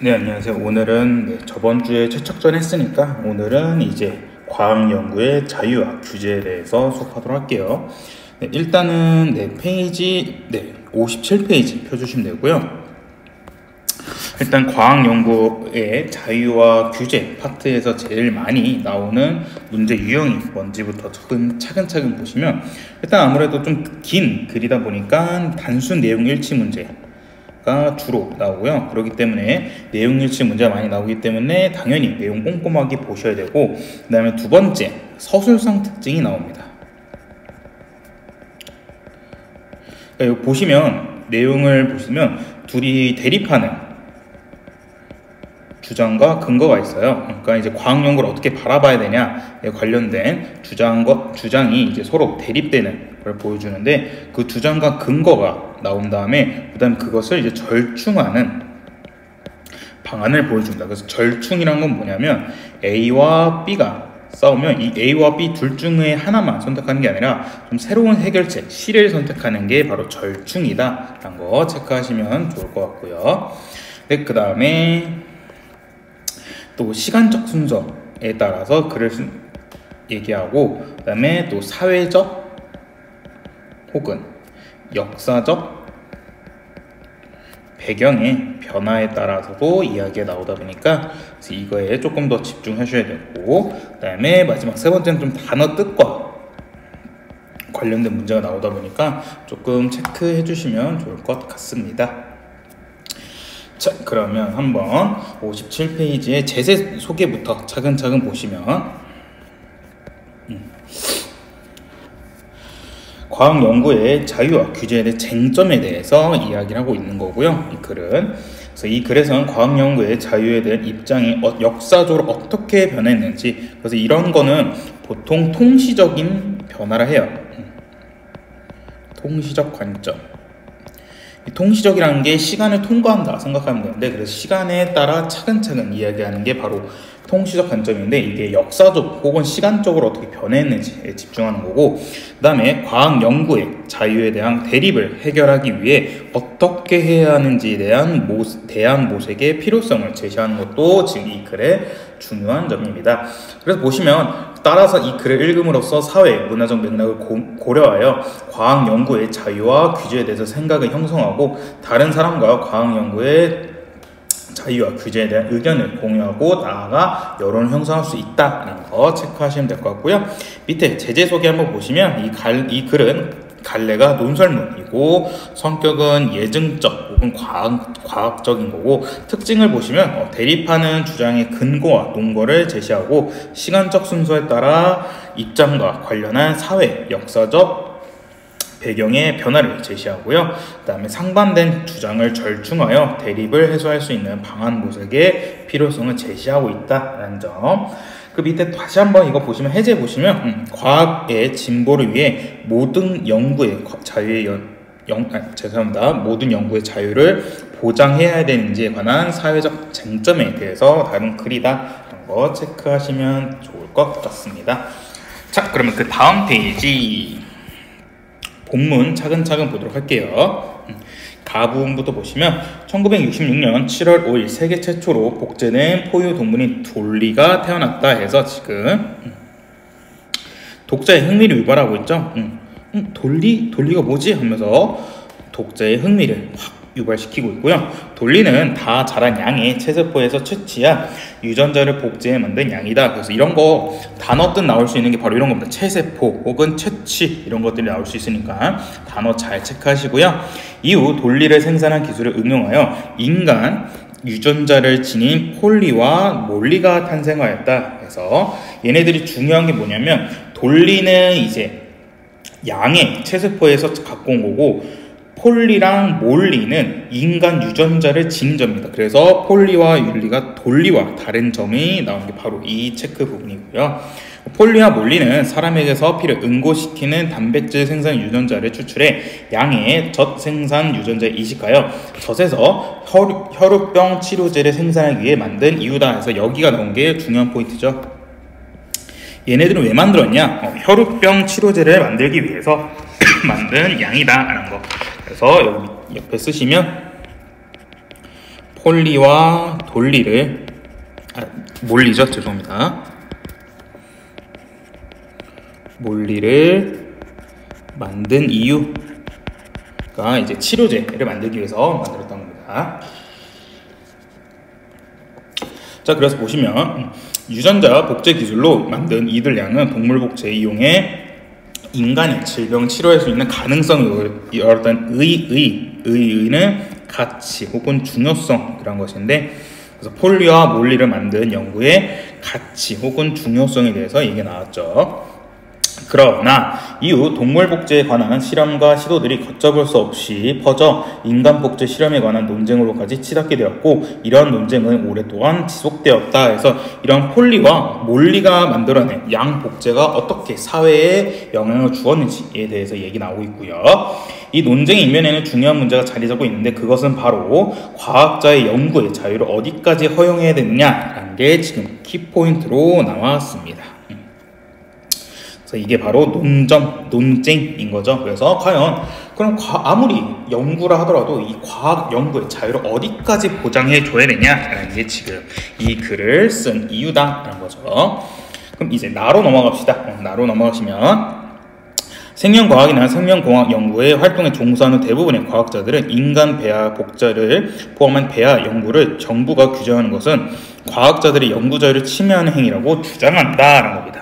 네, 안녕하세요. 오늘은 저번 주에 최척전 했으니까 오늘은 이제 과학연구의 자유와 규제에 대해서 수업하도록 할게요. 네, 일단은 페이지 57페이지 펴주시면 되고요. 일단 과학연구의 자유와 규제 파트에서 제일 많이 나오는 문제 유형이 뭔지부터 차근차근 보시면, 일단 아무래도 좀 긴 글이다 보니까 단순 내용 일치 문제가 주로 나오고요. 그렇기 때문에 내용 일치 문제가 많이 나오기 때문에 당연히 내용 꼼꼼하게 보셔야 되고, 그 다음에 두 번째, 서술상 특징이 나옵니다. 그러니까 보시면, 내용을 보시면 둘이 대립하는 주장과 근거가 있어요. 그러니까 이제 과학 연구를 어떻게 바라봐야 되냐에 관련된 주장이 이제 서로 대립되는 걸 보여주는데, 그 주장과 근거가 나온 다음에 그다음 그것을 이제 절충하는 방안을 보여줍니다. 그래서 절충이란 건 뭐냐면, A와 B가 싸우면 이 A와 B 둘 중에 하나만 선택하는 게 아니라 좀 새로운 해결책, C를 선택하는 게 바로 절충이다 라는 거 체크하시면 좋을 것 같고요. 네, 그 다음에 또 시간적 순서에 따라서 글을 얘기하고, 그 다음에 또 사회적 혹은 역사적 배경의 변화에 따라서도 이야기가 나오다 보니까 그래서 이거에 조금 더 집중하셔야 되고, 그 다음에 마지막 세 번째는 좀 단어 뜻과 관련된 문제가 나오다 보니까 조금 체크해 주시면 좋을 것 같습니다. 자, 그러면 한번 57페이지의 제세 소개부터 차근차근 보시면, 과학 연구의 자유와 규제에 대해 쟁점에 대해서 이야기를 하고 있는 거고요. 이 글은. 그래서 이 글에서는 과학 연구의 자유에 대한 입장이 역사적으로 어떻게 변했는지, 그래서 이런 거는 보통 통시적인 변화를 해요. 통시적 관점. 통시적이라는 게 시간을 통과한다 생각하면 되는데, 그래서 시간에 따라 차근차근 이야기하는 게 바로 통시적 관점인데, 이게 역사적 혹은 시간적으로 어떻게 변했는지에 집중하는 거고, 그 다음에 과학 연구의 자유에 대한 대립을 해결하기 위해 어떻게 해야 하는지에 대한 대안 모색의 필요성을 제시하는 것도 지금 이 글의 중요한 점입니다. 그래서 보시면, 따라서 이 글을 읽음으로써 사회, 문화적 맥락을 고려하여 과학 연구의 자유와 규제에 대해서 생각을 형성하고, 다른 사람과 과학 연구의 자유와 규제에 대한 의견을 공유하고 나아가 여론을 형성할 수 있다는 거 체크하시면 될 것 같고요. 밑에 제재 소개 한번 보시면, 이 글은 갈래가 논설문이고 성격은 예증적 혹은 과학적인 거고, 특징을 보시면 대립하는 주장의 근거와 논거를 제시하고, 시간적 순서에 따라 입장과 관련한 사회, 역사적 배경의 변화를 제시하고요. 그 다음에 상반된 주장을 절충하여 대립을 해소할 수 있는 방안 모색의 필요성을 제시하고 있다는 점. 그 밑에 다시 한번 이거 보시면, 해제 보시면 과학의 진보를 위해 모든 연구의 모든 연구의 자유를 보장해야 되는지에 관한 사회적 쟁점에 대해서 다룬 글이다라는 거 체크하시면 좋을 것 같습니다. 자, 그러면 그 다음 페이지 본문 차근차근 보도록 할게요. 가부분부터 보시면, 1966년 7월 5일 세계 최초로 복제된 포유 동물인 돌리가 태어났다 해서 지금 독자의 흥미를 유발하고 있죠. 돌리가 뭐지? 하면서 독자의 흥미를 확 유발시키고 있고요. 돌리는 다 자란 양의 체세포에서 채취한 유전자를 복제해 만든 양이다. 그래서 이런 거 단어 뜻 나올 수 있는 게 바로 이런 겁니다. 체세포 혹은 채취, 이런 것들이 나올 수 있으니까 단어 잘 체크하시고요. 이후 돌리를 생산한 기술을 응용하여 인간 유전자를 지닌 폴리와 몰리가 탄생하였다. 그래서 얘네들이 중요한 게 뭐냐면, 돌리는 이제 양의 체세포에서 갖고 온 거고, 폴리랑 몰리는 인간 유전자를 지닌 점입니다. 그래서 폴리와 율리가 돌리와 다른 점이 나온 게 바로 이 체크 부분이고요. 폴리와 몰리는 사람에게서 피를 응고시키는 단백질 생산 유전자를 추출해 양의 젖 생산 유전자에 이식하여 젖에서 혈우병 치료제를 생산하기 위해 만든 이유다 해서 여기가 나온 게 중요한 포인트죠. 얘네들은 왜 만들었냐? 혈우병 치료제를 만들기 위해서 만든 양이다 라는 거. 그래서 여기 옆에 쓰시면 폴리와 돌리를 몰리죠. 죄송합니다. 몰리를 만든 이유가 이제 치료제를 만들기 위해서 만들었던 겁니다. 자, 그래서 보시면 유전자 복제 기술로 만든 이들 양은 동물 복제에 이용해 인간의 질병 치료할 수 있는 가능성을 열었던 의의는 가치 혹은 중요성이란 것인데, 그래서 폴리와 몰리를 만든 연구의 가치 혹은 중요성에 대해서 얘기가 나왔죠. 그러나 이후 동물 복제에 관한 실험과 시도들이 걷잡을 수 없이 퍼져 인간 복제 실험에 관한 논쟁으로까지 치닫게 되었고, 이러한 논쟁은 오랫동안 지속되었다 해서 이런 폴리와 몰리가 만들어낸 양 복제가 어떻게 사회에 영향을 주었는지에 대해서 얘기 나오고 있고요. 이 논쟁의 이면에는 중요한 문제가 자리 잡고 있는데, 그것은 바로 과학자의 연구의 자유를 어디까지 허용해야 되느냐라는 게 지금 키포인트로 나왔습니다. 그래서 이게 바로 논쟁인 거죠. 그래서 과연 그럼 아무리 연구를 하더라도 이 과학 연구의 자유를 어디까지 보장해 줘야 되냐라는 게 지금 이 글을 쓴 이유다라는 거죠. 그럼 이제 나로 넘어갑시다. 나로 넘어가시면 생명과학이나 생명공학 연구의 활동에 종사하는 대부분의 과학자들은 인간 배아 복제를 포함한 배아 연구를 정부가 규제하는 것은 과학자들의 연구 자유를 침해하는 행위라고 주장한다라는 겁니다.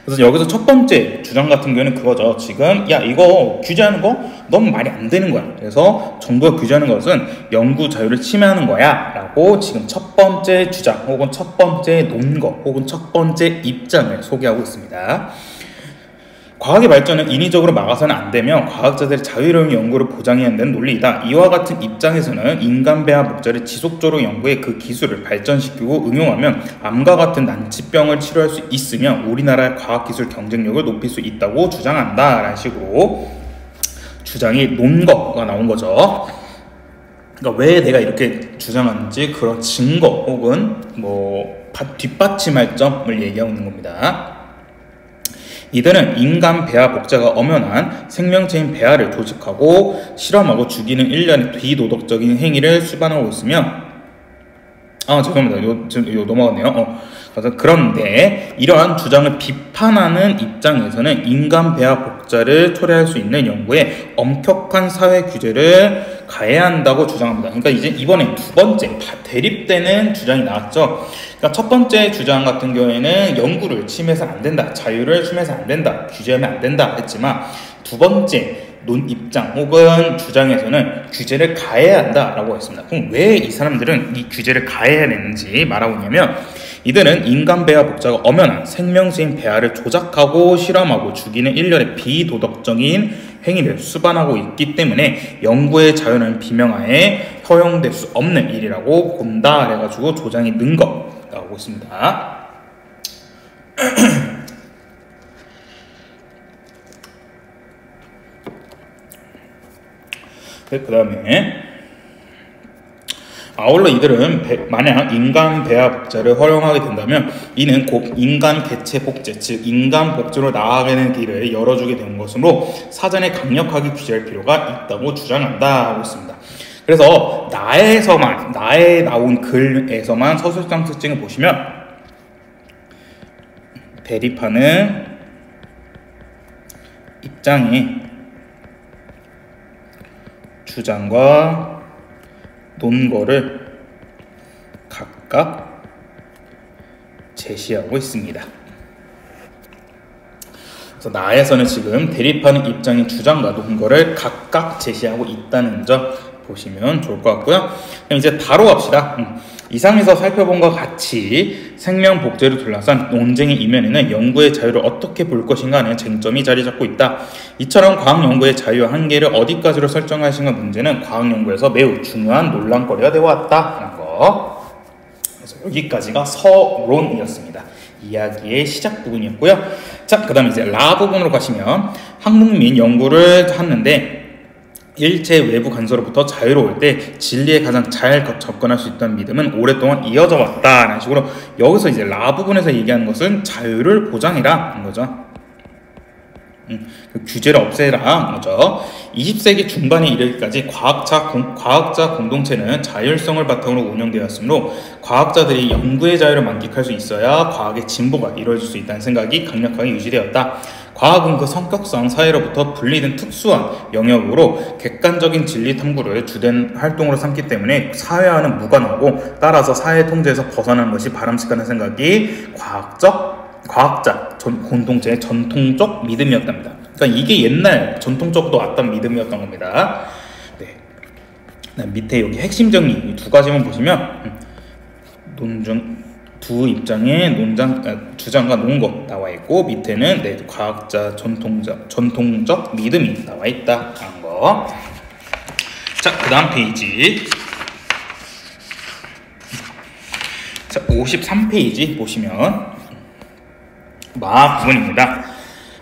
그래서 여기서 첫 번째 주장 같은 경우는 그거죠. 지금 야 이거 규제하는 거 너무 말이 안 되는 거야. 그래서 정부가 규제하는 것은 연구 자유를 침해하는 거야 라고 지금 첫 번째 주장 혹은 첫 번째 논거 혹은 첫 번째 입장을 소개하고 있습니다. 과학의 발전은 인위적으로 막아서는 안 되며 과학자들의 자유로운 연구를 보장해야 한다는 논리이다. 이와 같은 입장에서는 인간 배아 복제를 지속적으로 연구해 그 기술을 발전시키고 응용하면 암과 같은 난치병을 치료할 수 있으며 우리나라의 과학기술 경쟁력을 높일 수 있다고 주장한다 라는 식으로 주장이 논거가 나온 거죠. 그러니까 왜 내가 이렇게 주장하는지 그런 증거 혹은 뒷받침할 점을 얘기하고 있는 겁니다. 이들은 인간 배아 복제가 엄연한 생명체인 배아를 조직하고 실험하고 죽이는 일련의 비도덕적인 행위를 수반하고 있으며 죄송합니다. 요 넘어갔네요. 그런데 이러한 주장을 비판하는 입장에서는 인간 배아 복제를 초래할 수 있는 연구에 엄격한 사회 규제를 가해야 한다고 주장합니다. 그러니까 이제 이번에 두 번째 대립되는 주장이 나왔죠. 그러니까 첫 번째 주장 같은 경우에는 연구를 침해해서는 안 된다, 자유를 침해해서는 안 된다, 규제하면 안 된다 했지만, 두 번째 입장 혹은 주장에서는 규제를 가해야 한다라고 했습니다. 그럼 왜 이 사람들은 이 규제를 가해야 되는지 말하고 있냐면, 이들은 인간 배아 복제가 엄연한 생명체인 배아를 조작하고 실험하고 죽이는 일련의 비도덕적인 행위를 수반하고 있기 때문에 연구의 자유는 비명하에 허용될 수 없는 일이라고 본다 그래가지고 조장이 는 거 나오고 있습니다. 그 다음에 아울러 이들은 만약 인간 배아 복제를 허용하게 된다면 이는 곧 인간 개체 복제, 즉 인간 복제로 나아가는 길을 열어주게 되는 것으로 사전에 강력하게 규제할 필요가 있다고 주장한다 하고 있습니다. 그래서 나에 나온 글에서만 서술상 특징을 보시면 대립하는 입장이 주장과 논거를 각각 제시하고 있습니다. 그래서 나에서는 지금 대립하는 입장의 주장과 논거를 각각 제시하고 있다는 점 보시면 좋을 것 같고요. 그럼 이제 바로 갑시다. 이상에서 살펴본 것 같이 생명 복제를 둘러싼 논쟁의 이면에는 연구의 자유를 어떻게 볼 것인가 하는 쟁점이 자리 잡고 있다. 이처럼 과학 연구의 자유와 한계를 어디까지로 설정할 것인가 문제는 과학 연구에서 매우 중요한 논란거리가 되어 왔다는 거. 그래서 여기까지가 서론이었습니다. 이야기의 시작 부분이었고요. 자, 그 다음에 이제 라 부분으로 가시면 학문 및 연구를 하는데 일체 외부 간섭으로부터 자유로울 때 진리에 가장 잘 접근할 수 있다는 믿음은 오랫동안 이어져 왔다라는 식으로 여기서 이제 라 부분에서 얘기하는 것은 자유를 보장해라 는 거죠. 그 규제를 없애라 거죠. 20세기 중반에 이르기까지 과학자 공동체는 자율성을 바탕으로 운영되었으므로 과학자들이 연구의 자유를 만끽할 수 있어야 과학의 진보가 이루어질 수 있다는 생각이 강력하게 유지되었다. 과학은 그 성격상 사회로부터 분리된 특수한 영역으로 객관적인 진리 탐구를 주된 활동으로 삼기 때문에 사회와는 무관하고 따라서 사회 통제에서 벗어나는 것이 바람직하다는 생각이 과학자 공동체의 전통적 믿음이었답니다. 그러니까 이게 옛날 전통적으로 왔던 믿음이었던 겁니다. 네. 밑에 여기 핵심 정리 두 가지만 보시면 두 입장의 주장과 논거 나와 있고 밑에는 과학자 전통적 믿음이 나와 있다 하는 거. 자, 그 다음 페이지. 자, 53페이지 보시면 마 부분입니다.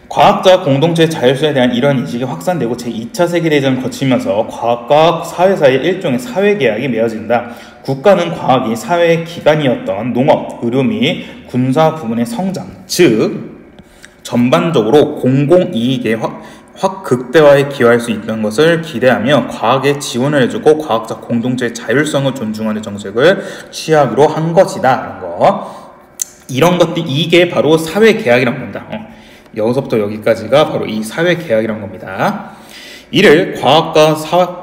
과학자 공동체의 자율성에 대한 이러한 인식이 확산되고 제2차 세계대전을 거치면서 과학과 사회 사이의 일종의 사회계약이 맺어진다. 국가는 과학이 사회의 기반이었던 농업, 의료 및 군사 부문의 성장, 즉 전반적으로 공공이익의 확 극대화에 기여할 수 있다는 것을 기대하며 과학에 지원을 해주고 과학자 공동체의 자율성을 존중하는 정책을 취하기로 한 것이다. 라는 거. 이런 것들, 이게 바로 사회계약이라고 합니다. 여기서부터 여기까지가 바로 이 사회계약이라는 겁니다. 이를 과학과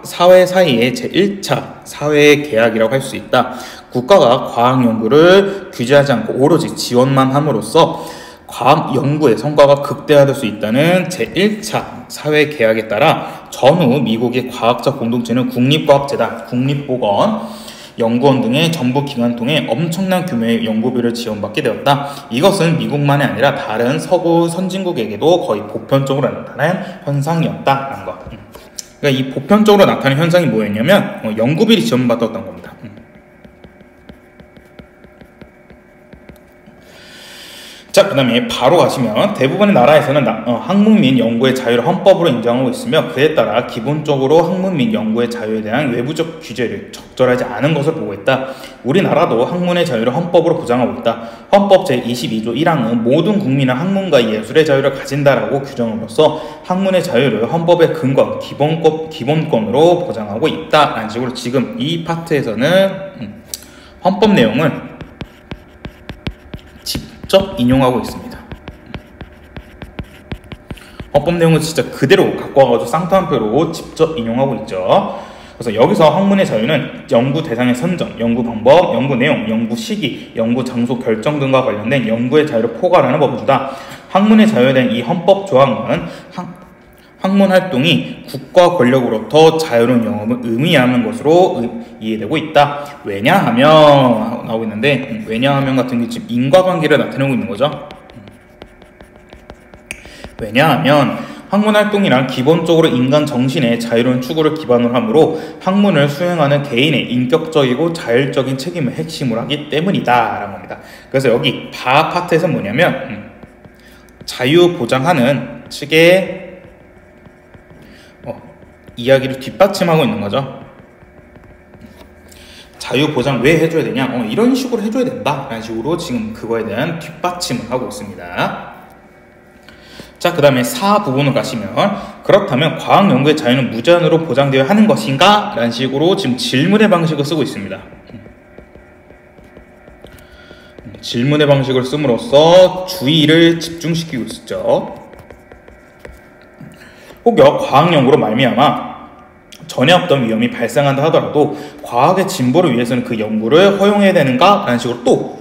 사회 사이의 제1차 사회계약이라고 할 수 있다. 국가가 과학 연구를 규제하지 않고 오로지 지원만 함으로써 과학 연구의 성과가 극대화될 수 있다는 제1차 사회계약에 따라 전후 미국의 과학자 공동체는 국립과학재단, 국립보건, 연구원 등의 정부 기관을 통해 엄청난 규모의 연구비를 지원받게 되었다. 이것은 미국만이 아니라 다른 서구 선진국에게도 거의 보편적으로 나타난 현상이었다라는 것. 그러니까 이 보편적으로 나타나는 현상이 뭐였냐면 연구비를 지원받았던 겁니다. 자, 그 다음에 바로 가시면 대부분의 나라에서는 학문 및 연구의 자유를 헌법으로 인정하고 있으며 그에 따라 기본적으로 학문 및 연구의 자유에 대한 외부적 규제를 적절하지 않은 것을 보고있다. 우리나라도 학문의 자유를 헌법으로 보장하고 있다. 헌법 제22조 1항은 모든 국민은 학문과 예술의 자유를 가진다라고 규정으로써 학문의 자유를 헌법의 근거, 기본권으로 보장하고 있다. 라는 식으로 지금 이 파트에서는 헌법 내용을 직접 인용하고 있습니다. 헌법 내용을 진짜 그대로 갖고 와가지고 쌍따옴표로 직접 인용하고 있죠. 그래서 여기서 학문의 자유는 연구 대상의 선정, 연구 방법, 연구 내용, 연구 시기, 연구 장소 결정 등과 관련된 연구의 자유를 포괄하는 법주다. 학문의 자유에 대한 이 헌법 조항은 학문 활동이 국가 권력으로부터 자유로운 영업을 의미하는 것으로 이해되고 있다. 왜냐하면 나오고 있는데 왜냐하면 같은 게 지금 인과관계를 나타내고 있는 거죠. 왜냐하면 학문 활동이란 기본적으로 인간 정신의 자유로운 추구를 기반으로 하므로 학문을 수행하는 개인의 인격적이고 자율적인 책임을 핵심으로 하기 때문이다 라는 겁니다. 그래서 여기 바 파트에서 뭐냐면 자유 보장하는 측의 이야기를 뒷받침하고 있는 거죠. 자유 보장 왜 해줘야 되냐? 이런 식으로 해줘야 된다. 라는 식으로 지금 그거에 대한 뒷받침을 하고 있습니다. 자, 그 다음에 4 부분을 가시면 그렇다면 과학 연구의 자유는 무제한으로 보장되어야 하는 것인가? 라는 식으로 지금 질문의 방식을 쓰고 있습니다. 질문의 방식을 씀으로써 주의를 집중시키고 있죠. 혹여 과학 연구로 말미암아 전에 없던 위험이 발생한다 하더라도 과학의 진보를 위해서는 그 연구를 허용해야 되는가? 라는 식으로 또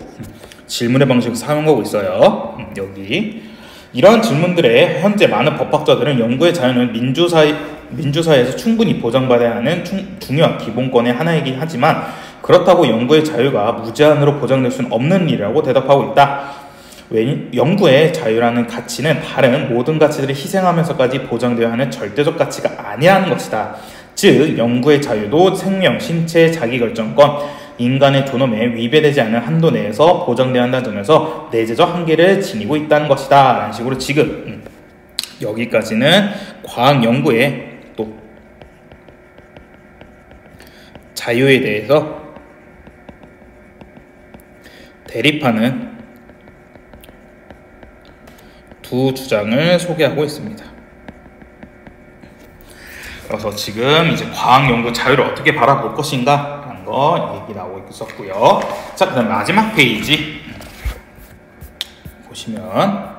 질문의 방식을 사용하고 있어요. 여기 이러한 질문들에 현재 많은 법학자들은 연구의 자유는 민주사회에서 충분히 보장받아야 하는 중요한 기본권의 하나이긴 하지만 그렇다고 연구의 자유가 무제한으로 보장될 수는 없는 일이라고 대답하고 있다. 연구의 자유라는 가치는 다른 모든 가치들을 희생하면서까지 보장되어야 하는 절대적 가치가 아니라는 것이다. 즉 연구의 자유도 생명, 신체, 자기결정권, 인간의 존엄에 위배되지 않는 한도 내에서 보장되어야 한다는 점에서 내재적 한계를 지니고 있다는 것이다 라는 식으로 지금 여기까지는 과학 연구의 또 자유에 대해서 대립하는 두 주장을 소개하고 있습니다. 그래서 지금 이제 과학 연구 자유를 어떻게 바라볼 것인가 라는 거 얘기 나오고 있었고요. 자, 그 다음 마지막 페이지 보시면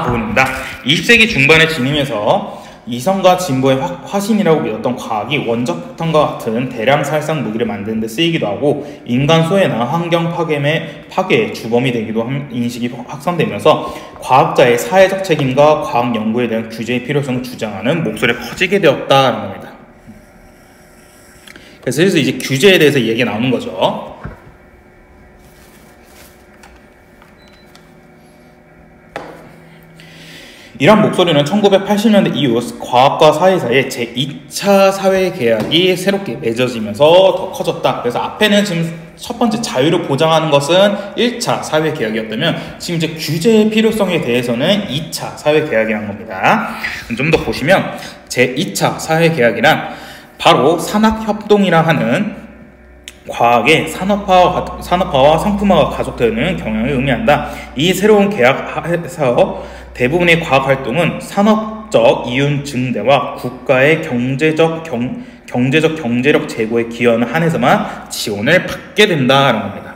부분입니다. 20세기 중반에 진임해서 이성과 진보의 화신이라고 믿었던 과학이 원자폭탄과 같은 대량 살상 무기를 만드는 데 쓰이기도 하고 인간 소외나 환경 파괴의 주범이 되기도 한 인식이 확산되면서 과학자의 사회적 책임과 과학 연구에 대한 규제의 필요성을 주장하는 목소리가 커지게 되었다는 겁니다. 그래서 이제 규제에 대해서 얘기가 나오는 거죠. 이런 목소리는 1980년대 이후 과학과 사회 사이에 제2차 사회계약이 새롭게 맺어지면서 더 커졌다. 그래서 앞에는 지금 첫 번째 자유를 보장하는 것은 1차 사회계약이었다면 지금 이제 규제의 필요성에 대해서는 2차 사회계약이라는 겁니다. 좀 더 보시면 제2차 사회계약이란 바로 산학협동이라 하는 과학의 산업화와 상품화가 가속되는 경향을 의미한다. 이 새로운 계약에서 대부분의 과학활동은 산업적 이윤 증대와 국가의 경제력 제고에 기여하는 한에서만 지원을 받게 된다는 겁니다.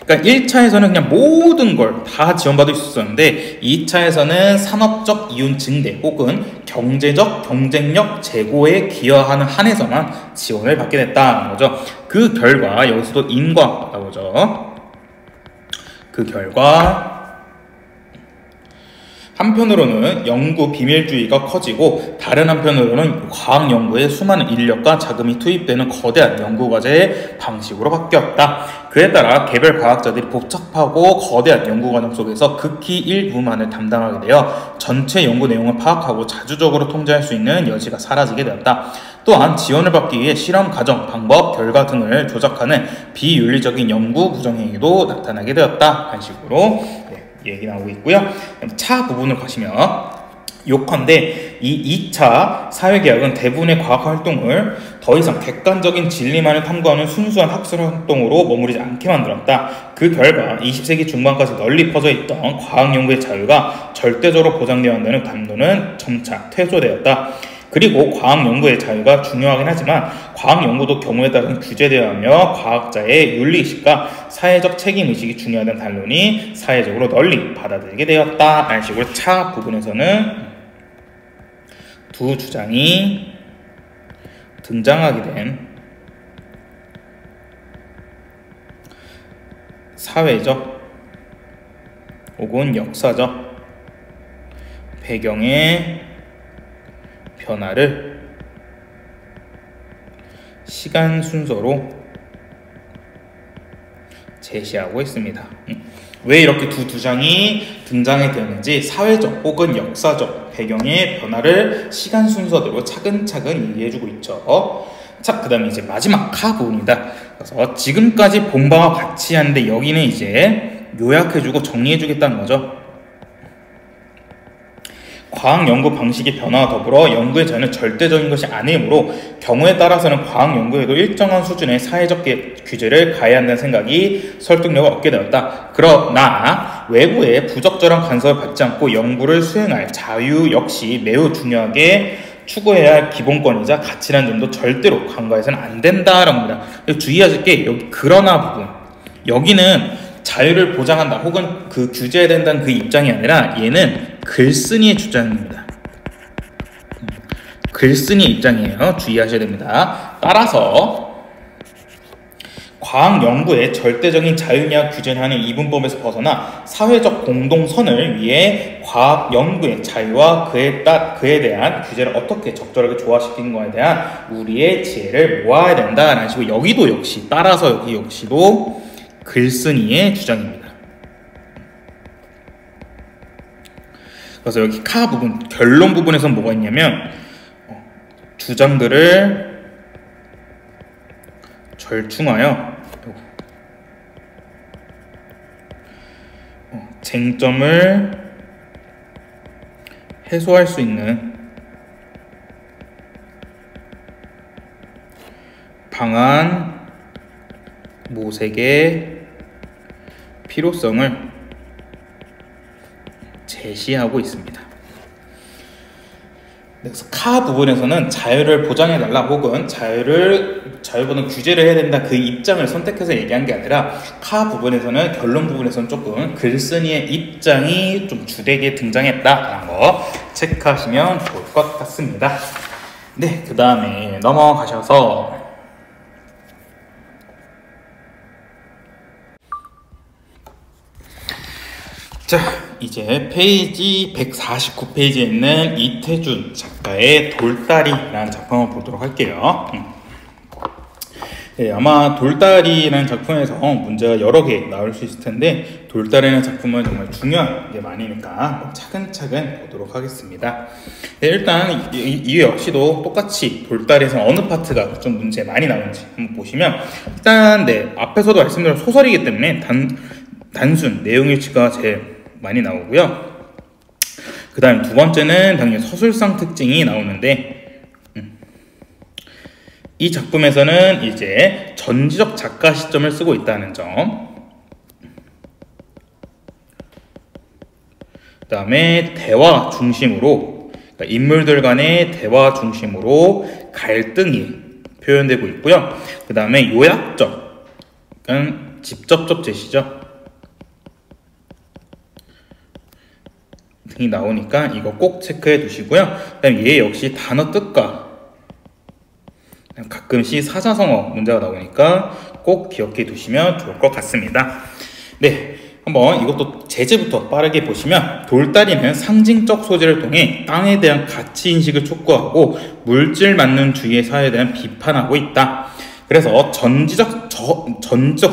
그러니까 1차에서는 그냥 모든 걸 다 지원받을 수 있었는데 2차에서는 산업적 이윤 증대 혹은 경제적 경쟁력 제고에 기여하는 한에서만 지원을 받게 됐다는 거죠. 그 결과 여기서도 인과 나오죠. 그 결과 한편으로는 연구 비밀주의가 커지고 다른 한편으로는 과학 연구에 수많은 인력과 자금이 투입되는 거대한 연구과제의 방식으로 바뀌었다. 그에 따라 개별 과학자들이 복잡하고 거대한 연구과정 속에서 극히 일부만을 담당하게 되어 전체 연구 내용을 파악하고 자주적으로 통제할 수 있는 여지가 사라지게 되었다. 또한 지원을 받기 위해 실험 과정, 방법, 결과 등을 조작하는 비윤리적인 연구 부정행위도 나타나게 되었다. 이런 식으로 얘기 나오고 있고요. 차 부분을 가시면 요컨대 이 2차 사회계약은 대부분의 과학활동을 더 이상 객관적인 진리만을 탐구하는 순수한 학술활동으로 머무르지 않게 만들었다. 그 결과 20세기 중반까지 널리 퍼져 있던 과학연구의 자유가 절대적으로 보장되어야 한다는 담론은 점차 퇴소되었다. 그리고 과학연구의 자유가 중요하긴 하지만 과학연구도 경우에 따른 규제되어야 하며 과학자의 윤리의식과 사회적 책임의식이 중요하다는 담론이 사회적으로 널리 받아들이게 되었다. 라는 식으로 차 부분에서는 두 주장이 등장하게 된 사회적 혹은 역사적 배경의 변화를 시간 순서로 제시하고 있습니다. 왜 이렇게 두 주장이 등장이 되었는지 사회적 혹은 역사적 배경의 변화를 시간 순서대로 차근차근 얘기해주고 있죠. 자, 그 다음에 이제 마지막 카 부분입니다. 그래서 지금까지 본 바와 같이 하는데 여기는 이제 요약해주고 정리해주겠다는 거죠. 과학 연구 방식의 변화와 더불어 연구의 자유는 절대적인 것이 아니므로 경우에 따라서는 과학 연구에도 일정한 수준의 사회적 규제를 가해야 한다는 생각이 설득력을 얻게 되었다. 그러나 외부의 부적절한 간섭을 받지 않고 연구를 수행할 자유 역시 매우 중요하게 추구해야 할 기본권이자 가치라는 점도 절대로 간과해서는 안 된다라고 합니다. 주의하실 게 여기 그러나 부분, 여기는 자유를 보장한다 혹은 그 규제해야 된다는 그 입장이 아니라 얘는 글쓴이의 주장입니다. 글쓴이의 입장이에요. 주의하셔야 됩니다. 따라서 과학 연구의 절대적인 자유냐 규제냐는 이분법에서 벗어나 사회적 공동선을 위해 과학 연구의 자유와 그에 대한 규제를 어떻게 적절하게 조화시키는 것에 대한 우리의 지혜를 모아야 된다라는 식으로 여기도 역시 따라서 여기 역시도 글쓴이의 주장입니다. 그래서 여기 카 부분, 결론 부분에서는 뭐가 있냐면 주장들을 절충하여 쟁점을 해소할 수 있는 방안 모색의 필요성을 제시하고 있습니다. 그래서 카 부분에서는 자유를 보장해달라 혹은 자유보다 규제를 해야 된다 그 입장을 선택해서 얘기한 게 아니라 카 부분에서는 결론 부분에서는 조금 글쓴이의 입장이 좀 주되게 등장했다라는 거 체크하시면 좋을 것 같습니다. 네, 그 다음에 넘어가셔서 자, 이제 페이지 149페이지에 있는 이태준 작가의 돌다리라는 작품을 보도록 할게요. 네, 아마 돌다리라는 작품에서 문제가 여러 개 나올 수 있을 텐데 돌다리라는 작품은 정말 중요한 게 많으니까 차근차근 보도록 하겠습니다. 네, 일단 이 역시도 똑같이 돌다리에서 어느 파트가 좀 문제 많이 나오는지 한번 보시면 일단 네, 앞에서도 말씀드린 소설이기 때문에 단순 내용일치가 제일 많이 나오고요. 그 다음에 두 번째는 당연히 서술상 특징이 나오는데 이 작품에서는 이제 전지적 작가 시점을 쓰고 있다는 점, 그 다음에 대화 중심으로, 그러니까 인물들 간의 대화 중심으로 갈등이 표현되고 있고요. 그 다음에 요약적, 그러니까 직접적 제시죠. 등이 나오니까 이거 꼭 체크해 두시고요. 그 다음에 얘 역시 단어 뜻과 가끔씩 사자성어 문제가 나오니까 꼭 기억해 두시면 좋을 것 같습니다. 네, 한번 이것도 제재부터 빠르게 보시면 돌다리는 상징적 소재를 통해 땅에 대한 가치인식을 촉구하고 물질 맞는주의의 사회에 대한 비판하고 있다. 그래서 전지적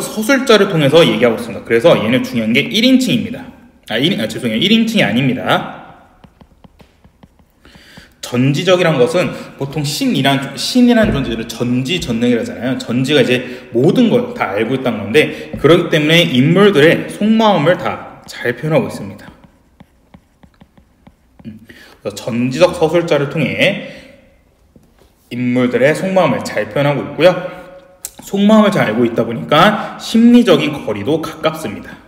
서술자를 통해서 얘기하고 있습니다. 그래서 얘는 중요한 게 1인칭입니다. 죄송해요. 1인칭이 아닙니다. 전지적이란 것은 보통 신이란 존재를 전지전능이라 하잖아요. 전지가 이제 모든 걸 다 알고 있다는 건데 그렇기 때문에 인물들의 속마음을 다 잘 표현하고 있습니다. 그래서 전지적 서술자를 통해 인물들의 속마음을 잘 표현하고 있고요. 속마음을 잘 알고 있다 보니까 심리적인 거리도 가깝습니다.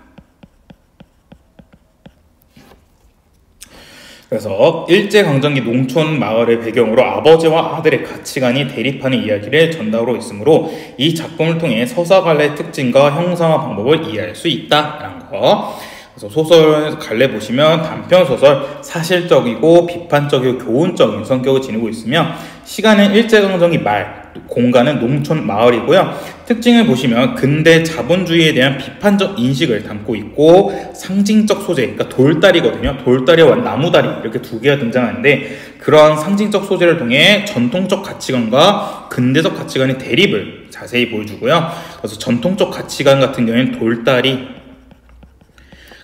그래서 일제강점기 농촌 마을의 배경으로 아버지와 아들의 가치관이 대립하는 이야기를 전달하고 있으므로 이 작품을 통해 서사 관례의 특징과 형상화 방법을 이해할 수 있다라는 거. 그래서 소설 갈래 보시면 단편 소설, 사실적이고 비판적이고 교훈적인 성격을 지니고 있으며 시간은 일제강점기 말, 공간은 농촌 마을이고요. 특징을 보시면 근대 자본주의에 대한 비판적 인식을 담고 있고 상징적 소재, 그러니까 돌다리거든요. 돌다리와 나무다리 이렇게 두 개가 등장하는데 그러한 상징적 소재를 통해 전통적 가치관과 근대적 가치관의 대립을 자세히 보여주고요. 그래서 전통적 가치관 같은 경우에는 돌다리,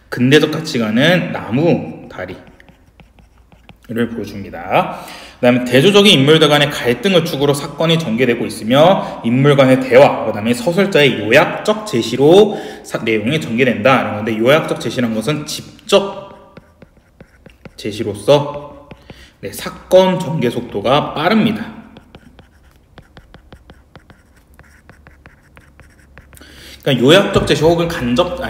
근대적 가치관은 나무다리를 보여줍니다. 그 다음에 대조적인 인물들 간의 갈등을 축으로 사건이 전개되고 있으며 인물 간의 대화, 그 다음에 서술자의 요약적 제시로 내용이 전개된다. 그런데 요약적 제시라는 것은 직접 제시로서 사건 전개 속도가 빠릅니다. 그러니까 요약적 제시 혹은 간접적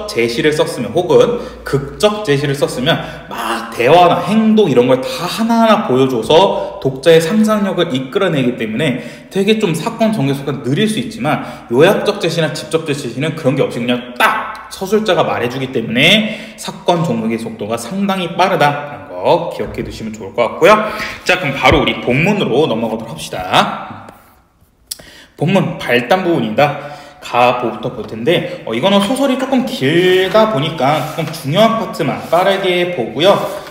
제시를 썼으면 혹은 극적 제시를 썼으면 막 대화나 행동 이런 걸 다 하나하나 보여줘서 독자의 상상력을 이끌어내기 때문에 되게 좀 사건 전개 속도가 느릴 수 있지만 요약적 제시나 직접적 제시는 그런 게 없이 그냥 딱 서술자가 말해주기 때문에 사건 전개 속도가 상당히 빠르다라는 거 기억해 두시면 좋을 것 같고요. 자, 그럼 바로 우리 본문으로 넘어가도록 합시다. 본문 발단 부분이다. 가부터 볼 텐데 이거는 소설이 조금 길다 보니까 조금 중요한 파트만 빠르게 보고요.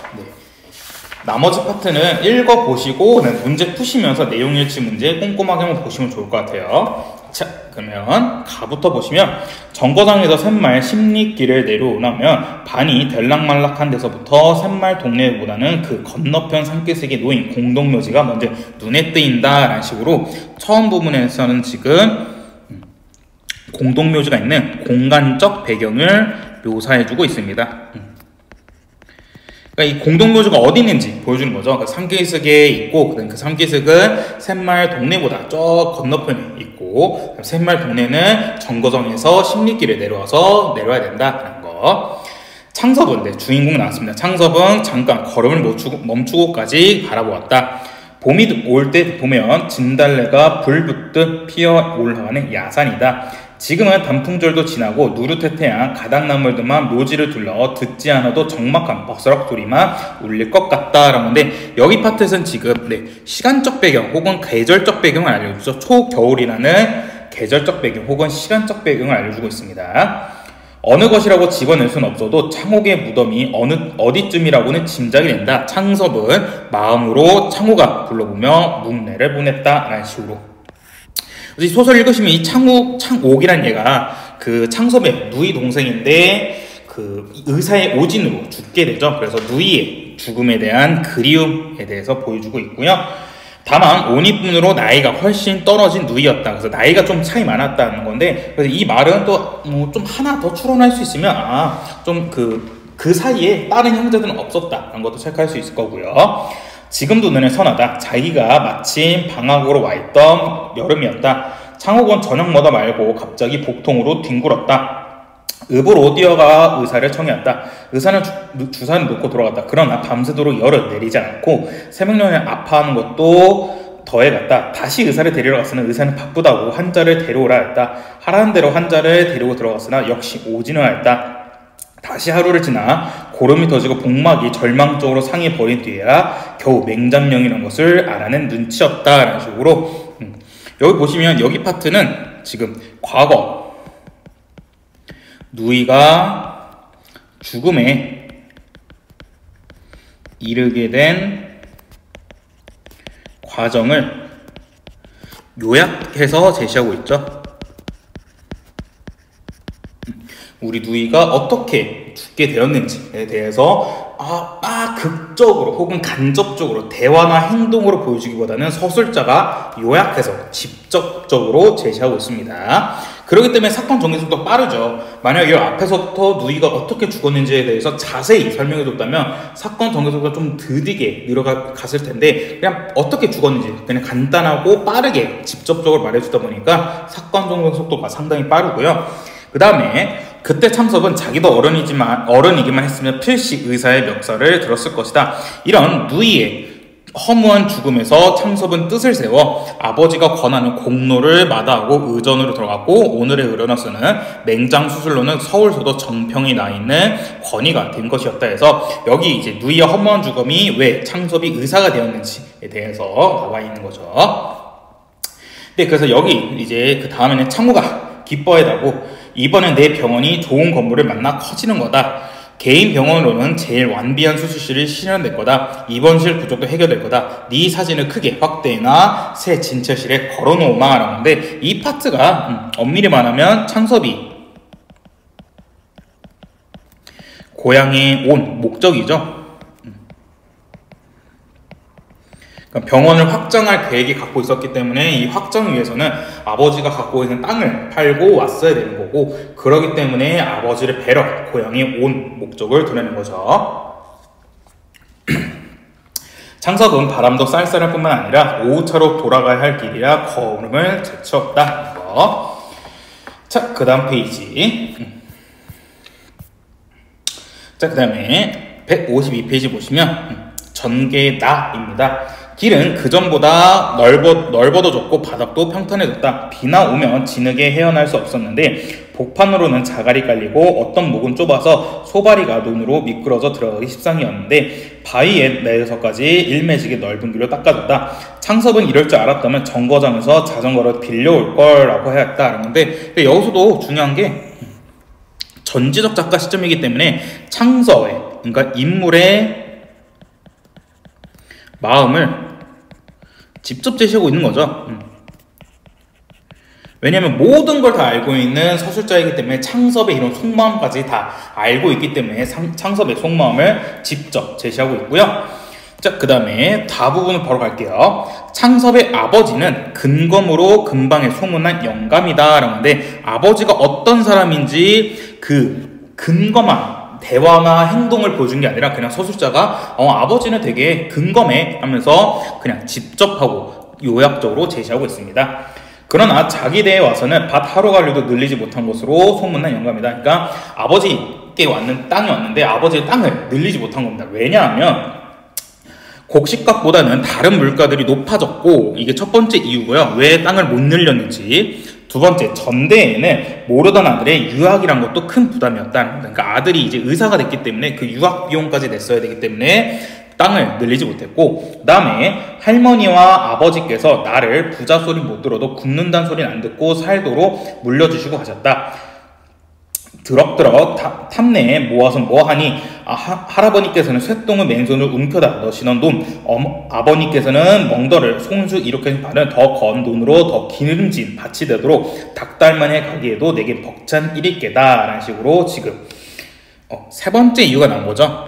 나머지 파트는 읽어보시고 문제 푸시면서 내용일치 문제 꼼꼼하게 한번 보시면 좋을 것 같아요. 자, 그러면 가부터 보시면 정거장에서 샘말 십리길을 내려오려면 반이 들락말락한 데서부터 샘말 동네보다는 그 건너편 산기슭에 놓인 공동묘지가 먼저 눈에 띄인다 라는 식으로 처음 부분에서는 지금 공동묘지가 있는 공간적 배경을 묘사해주고 있습니다. 그러니까 이 공동묘지가 어디 있는지 보여주는 거죠. 그러니까 산기슭에 있고 그 산기슭은 샘말 동네보다 저 건너편에 있고 샘말 동네는 정거장에서 십리길을 내려와야 된다는 거. 창섭은, 네, 주인공 나왔습니다. 창섭은 잠깐 걸음을 멈추고까지 바라보았다. 봄이 올 때 보면 진달래가 불붙듯 피어 올라가는 야산이다. 지금은 단풍절도 지나고 누르테테한 가닥나물들만 묘지를 둘러 듣지 않아도 적막한 버스럭 소리만 울릴 것 같다라는 건데, 여기 파트에서는 지금 시간적 배경 혹은 계절적 배경을 알려주죠. 초겨울이라는 계절적 배경 혹은 시간적 배경을 알려주고 있습니다. 어느 것이라고 집어낼 수는 없어도 창옥의 무덤이 어디쯤이라고는 짐작이 된다. 창섭은 마음으로 창호가 불러보며 묵내를 보냈다라는 식으로. 이 소설 읽으시면 이 창옥이란 얘가 그 창섭의 누이 동생인데 그 의사의 오진으로 죽게 되죠. 그래서 누이의 죽음에 대한 그리움에 대해서 보여주고 있고요. 다만 온이뿐으로 나이가 훨씬 떨어진 누이였다. 그래서 나이가 좀 차이 많았다는 건데, 그래서 이 말은 또 좀 하나 더 추론할 수 있으면 좀 그 사이에 다른 형제들은 없었다라는 것도 체크할 수 있을 거고요. 지금도 눈에 선하다. 자기가 마침 방학으로 와있던 여름이었다. 창옥은 저녁마다 말고 갑자기 복통으로 뒹굴었다. 읍으로 뛰어가 의사를 청해왔다. 의사는 주사를 놓고 돌아갔다. 그러나 밤새도록 열을 내리지 않고 새벽녘에 아파하는 것도 더해갔다. 다시 의사를 데리러 갔으나 의사는 바쁘다고 환자를 데려오라 했다. 하라는 대로 환자를 데리고 들어갔으나 역시 오지는 않았다. 다시 하루를 지나 고름이 터지고 복막이 절망적으로 상해 버린 뒤에야 겨우 맹장령이라는 것을 알아낸 눈치였다라는 식으로. 여기 보시면 여기 파트는 지금 과거 누이가 죽음에 이르게 된 과정을 요약해서 제시하고 있죠. 우리 누이가 어떻게 죽게 되었는지에 대해서 극적으로 혹은 간접적으로 대화나 행동으로 보여주기보다는 서술자가 요약해서 직접적으로 제시하고 있습니다. 그렇기 때문에 사건 전개 속도가 빠르죠. 만약 이 앞에서부터 누이가 어떻게 죽었는지에 대해서 자세히 설명해줬다면 사건 전개 속도가 좀 더디게 늘어갔을 텐데, 그냥 어떻게 죽었는지 그냥 간단하고 빠르게 직접적으로 말해주다 보니까 사건 전개 속도가 상당히 빠르고요. 그 다음에 그때 창섭은 자기도 어른이기만 했으면 필시 의사의 멱살을 들었을 것이다. 이런 누이의 허무한 죽음에서 창섭은 뜻을 세워 아버지가 권하는 공로를 마다하고 의전으로 들어갔고, 오늘의 의료너스는 맹장 수술로는 서울서도 정평이 나 있는 권위가 된 것이었다 해서, 여기 이제 누이의 허무한 죽음이 왜 창섭이 의사가 되었는지에 대해서 나와 있는 거죠. 네, 그래서 여기 이제 그 다음에는 창호가 기뻐해하고, 이번엔 내 병원이 좋은 건물을 만나 커지는 거다. 개인 병원으로는 제일 완비한 수술실을 실현될 거다. 입원실 부족도 해결될 거다. 네 사진을 크게 확대나 새 진찰실에 걸어놓으마 라는데, 이 파트가 엄밀히 말하면 창섭이 고향에 온 목적이죠. 병원을 확장할 계획이 갖고 있었기 때문에 이 확장을 위해서는 아버지가 갖고 있는 땅을 팔고 왔어야 되는 거고, 그러기 때문에 아버지를 뵈러 고향에 온 목적을 드러낸 거죠. 창섭은 바람도 쌀쌀할 뿐만 아니라 오후차로 돌아가야 할 길이라 걸음을 제쳤다. 자, 그 다음 페이지. 자, 그 다음에 152페이지 보시면 전개의 나입니다. 길은 그전보다 넓어져졌고 바닥도 평탄해졌다. 비나 오면 진흙에 헤어날 수 없었는데 복판으로는 자갈이 깔리고 어떤 목은 좁아서 소바리가 눈으로 미끄러져 들어가기 십상이었는데 바위에 내려서까지 일매지게 넓은 길로 닦아졌다. 창섭은 이럴 줄 알았다면 정거장에서 자전거를 빌려올 거라고 해야겠다. 그런데 여기서도 중요한 게 전지적 작가 시점이기 때문에 창섭의, 그러니까 인물의 마음을 직접 제시하고 있는 거죠. 왜냐하면 모든 걸 다 알고 있는 서술자이기 때문에 창섭의 이런 속마음까지 다 알고 있기 때문에 창섭의 속마음을 직접 제시하고 있고요. 자, 그 다음에 다 부분을 바로 갈게요. 창섭의 아버지는 근검으로 근방에 소문난 영감이다 라는데, 아버지가 어떤 사람인지 그 근검한 대화나 행동을 보여준 게 아니라 그냥 서술자가 아버지는 되게 근검해 하면서 그냥 직접하고 요약적으로 제시하고 있습니다. 그러나 자기 대에 와서는 밭 하루 관리도 늘리지 못한 것으로 소문난 영감이다. 그러니까 아버지께 땅이 왔는데 아버지의 땅을 늘리지 못한 겁니다. 왜냐하면 곡식값보다는 다른 물가들이 높아졌고, 이게 첫 번째 이유고요. 왜 땅을 못 늘렸는지. 두 번째, 전대에는 모르던 아들의 유학이란 것도 큰 부담이었다. 그러니까 아들이 이제 의사가 됐기 때문에 그 유학 비용까지 냈어야 되기 때문에 땅을 늘리지 못했고, 그 다음에 할머니와 아버지께서 나를 부자 소리 못 들어도 굶는다는 소리는 안 듣고 살도록 물려주시고 하셨다. 드럭드럭 탐내에 모아서 뭐하니? 할아버니께서는 쇠똥을 맨손을 움켜다 넣으시던 돈, 아버니께서는 멍더를 손수 이렇게 받은 더 건 돈으로 더 기름진 밭이 되도록 닭달만에 가기에도 내게 벅찬 일일 게다. 라는 식으로 지금 세 번째 이유가 나온 거죠.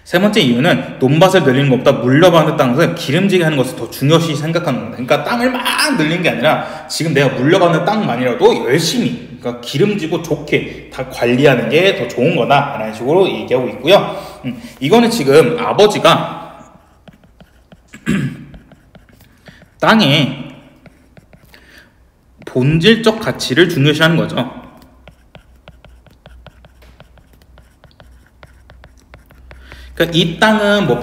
세 번째 이유는 논밭을 늘리는 것보다 물려받는 땅을 기름지게 하는 것을 더 중요시 생각하는 겁니다. 그러니까 땅을 막 늘리는 게 아니라 지금 내가 물려받는 땅만이라도 열심히, 그러니까 기름지고 좋게 다 관리하는 게 더 좋은 거다 라는 식으로 얘기하고 있고요. 이거는 지금 아버지가 땅의 본질적 가치를 중요시하는 거죠. 그러니까 이 땅은 뭐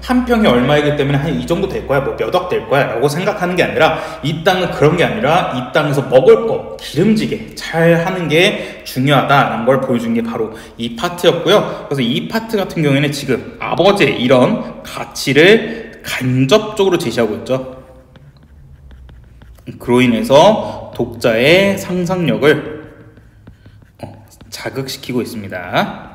한 평이 얼마이기 때문에 한 이 정도 될 거야, 뭐 몇 억 될 거야 라고 생각하는 게 아니라, 이 땅은 그런 게 아니라 이 땅에서 먹을 거 기름지게 잘 하는 게 중요하다라는 걸 보여준 게 바로 이 파트였고요. 그래서 이 파트 같은 경우에는 지금 아버지의 이런 가치를 간접적으로 제시하고 있죠. 그로 인해서 독자의 상상력을 자극시키고 있습니다.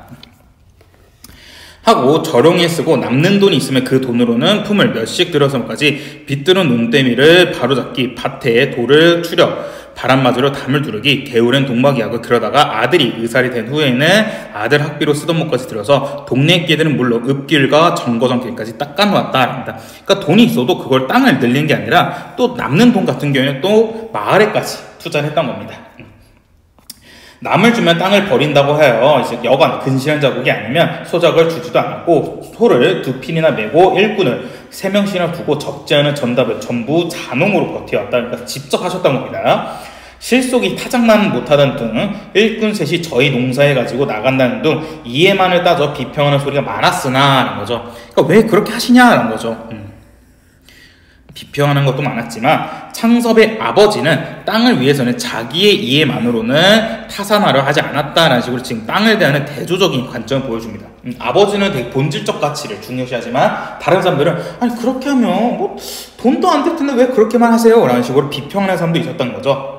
하고 저렴히 쓰고 남는 돈이 있으면 그 돈으로는 품을 몇씩 들여서까지 빗드는 눈대미를 바로잡기, 밭에 돌을 추려 바람 맞으러 담을 두르기, 개울엔 동박이 하고, 그러다가 아들이 의살이 된 후에는 아들 학비로 쓰던 것까지 들여서 동네 끼들은 물론 읍길과 정거장길까지 닦아놓았다 합니다. 그러니까 돈이 있어도 그걸 땅을 늘린 게 아니라 또 남는 돈 같은 경우에는 또 마을에까지 투자를 했던 겁니다. 남을 주면 땅을 버린다고 해요. 이제 여간 근시한 자국이 아니면 소작을 주지도 않았고, 소를 2핀이나 메고 일꾼을 3명씩이나 두고 적지 않은 전답을 전부 자농으로 버텨왔다. 그러니까 직접 하셨던 겁니다. 실속이 타작만 못하던 등 일꾼 셋이 저희 농사에 가지고 나간다는 등 이해만을 따져 비평하는 소리가 많았으나 라는 거죠. 그러니까 왜 그렇게 하시냐라는 거죠. 비평하는 것도 많았지만 창섭의 아버지는 땅을 위해서는 자기의 이해만으로는 타산하려 하지 않았다라는 식으로 지금 땅에 대한 대조적인 관점을 보여줍니다. 아버지는 되게 본질적 가치를 중요시하지만 다른 사람들은 아니 그렇게 하면 뭐 돈도 안 될 텐데 왜 그렇게만 하세요? 라는 식으로 비평하는 사람도 있었던 거죠.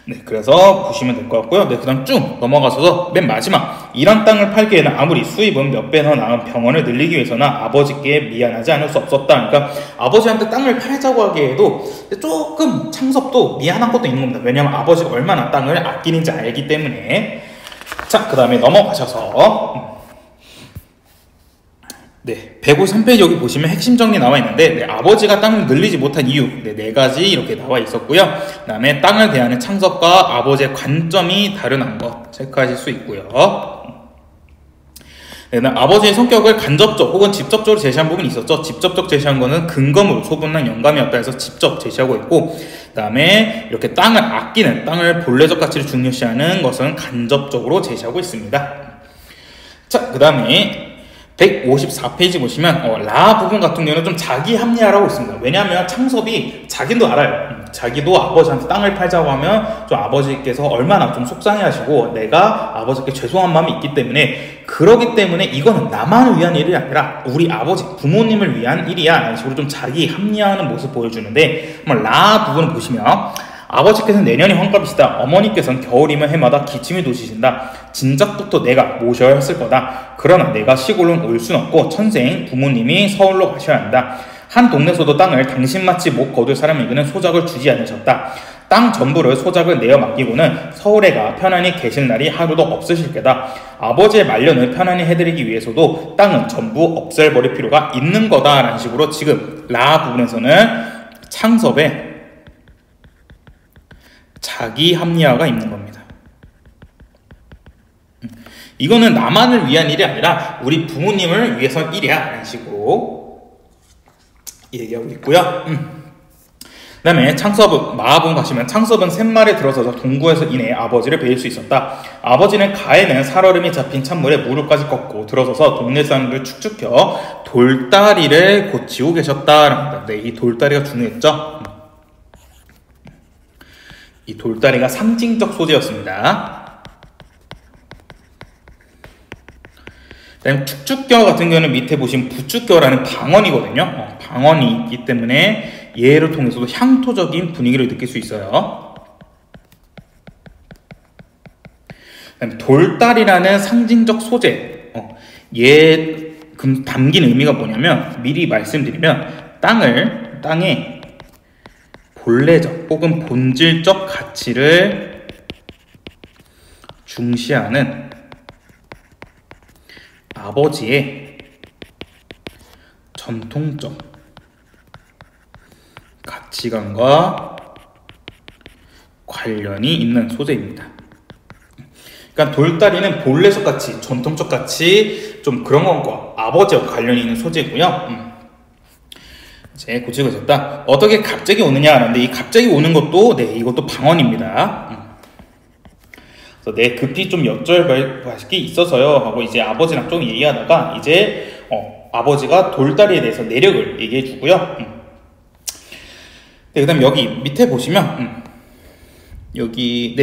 네, 그래서 보시면 될 것 같고요. 네, 그 다음 쭉 넘어가셔서 맨 마지막, 이런 땅을 팔기에는 아무리 수입은 몇 배나 나은 병원을 늘리기 위해서는 아버지께 미안하지 않을 수 없었다. 그러니까 아버지한테 땅을 팔자고 하기에도 조금 창섭도 미안한 것도 있는 겁니다. 왜냐하면 아버지가 얼마나 땅을 아끼는지 알기 때문에. 자, 그 다음에 넘어가셔서 네, 153페이지 여기 보시면 핵심 정리 나와 있는데, 네, 아버지가 땅을 늘리지 못한 이유, 네 가지 이렇게 나와 있었고요. 그 다음에 땅을 대하는 창섭과 아버지의 관점이 다른 것 체크하실 수 있고요. 네, 아버지의 성격을 간접적 혹은 직접적으로 제시한 부분이 있었죠. 직접적 제시한 거는 근검으로 소분난 영감이었다 해서 직접 제시하고 있고, 그 다음에 이렇게 땅을 아끼는, 땅을 본래적 가치를 중요시하는 것은 간접적으로 제시하고 있습니다. 자, 그 다음에 154페이지 보시면 라 부분 같은 경우는 좀 자기 합리화라고 있습니다. 왜냐하면 창섭이 자기도 알아요. 자기도 아버지한테 땅을 팔자고 하면 좀 아버지께서 얼마나 좀 속상해하시고 내가 아버지께 죄송한 마음이 있기 때문에, 그러기 때문에 이거는 나만을 위한 일이 아니라 우리 아버지 부모님을 위한 일이야 라는 식으로 좀 자기 합리화하는 모습 보여주는데, 한번 라 부분을 보시면 아버지께서는 내년이 환갑이시다. 어머니께서는 겨울이면 해마다 기침이 도시신다. 진작부터 내가 모셔야 했을 거다. 그러나 내가 시골로 올 순 없고 천생 부모님이 서울로 가셔야 한다. 한 동네에서도 땅을 당신마치 못 거둘 사람에게는 소작을 주지 않으셨다. 땅 전부를 소작을 내어 맡기고는 서울에 가 편안히 계실 날이 하루도 없으실 게다. 아버지의 말년을 편안히 해드리기 위해서도 땅은 전부 없애버릴 필요가 있는 거다 라는 식으로 지금 라 부분에서는 창섭의 자기 합리화가 있는 겁니다. 이거는 나만을 위한 일이 아니라 우리 부모님을 위해서 일이야 라는 식으로 얘기하고 있고요. 그다음에 창섭은 마하본 가시면 창섭은 샘말에 들어서서 동구에서 인해 아버지를 배일 수 있었다. 아버지는 가에는 살얼음이 잡힌 찬물에 무릎까지 꺾고 들어서서 동네 사람들을 축축혀 돌다리를 고치고 계셨다랍니다. 네, 이 돌다리가 중요했죠. 이 돌다리가 상징적 소재였습니다. 그다음에 축축겨 같은 경우는 밑에 보시면 부축겨라는 방언이거든요. 방언이 있기 때문에 얘를 통해서도 향토적인 분위기를 느낄 수 있어요. 그다음에 돌다리라는 상징적 소재, 얘 담긴 의미가 뭐냐면 미리 말씀드리면 땅에 본래적 혹은 본질적 가치를 중시하는 아버지의 전통적 가치관과 관련이 있는 소재입니다. 그러니까 돌다리는 본래적 가치, 전통적 가치 좀 그런 것과 아버지와 관련이 있는 소재고요. 이제 고치고 있었다. 어떻게 갑자기 오느냐 하는데 이 갑자기 오는 것도 이것도 방언입니다. 그래서 급히 좀 여쭤볼 게 있어서요 하고 이제 아버지랑 좀 얘기하다가 이제 아버지가 돌다리에 대해서 내력을 얘기해 주고요. 그 다음 여기 밑에 보시면 여기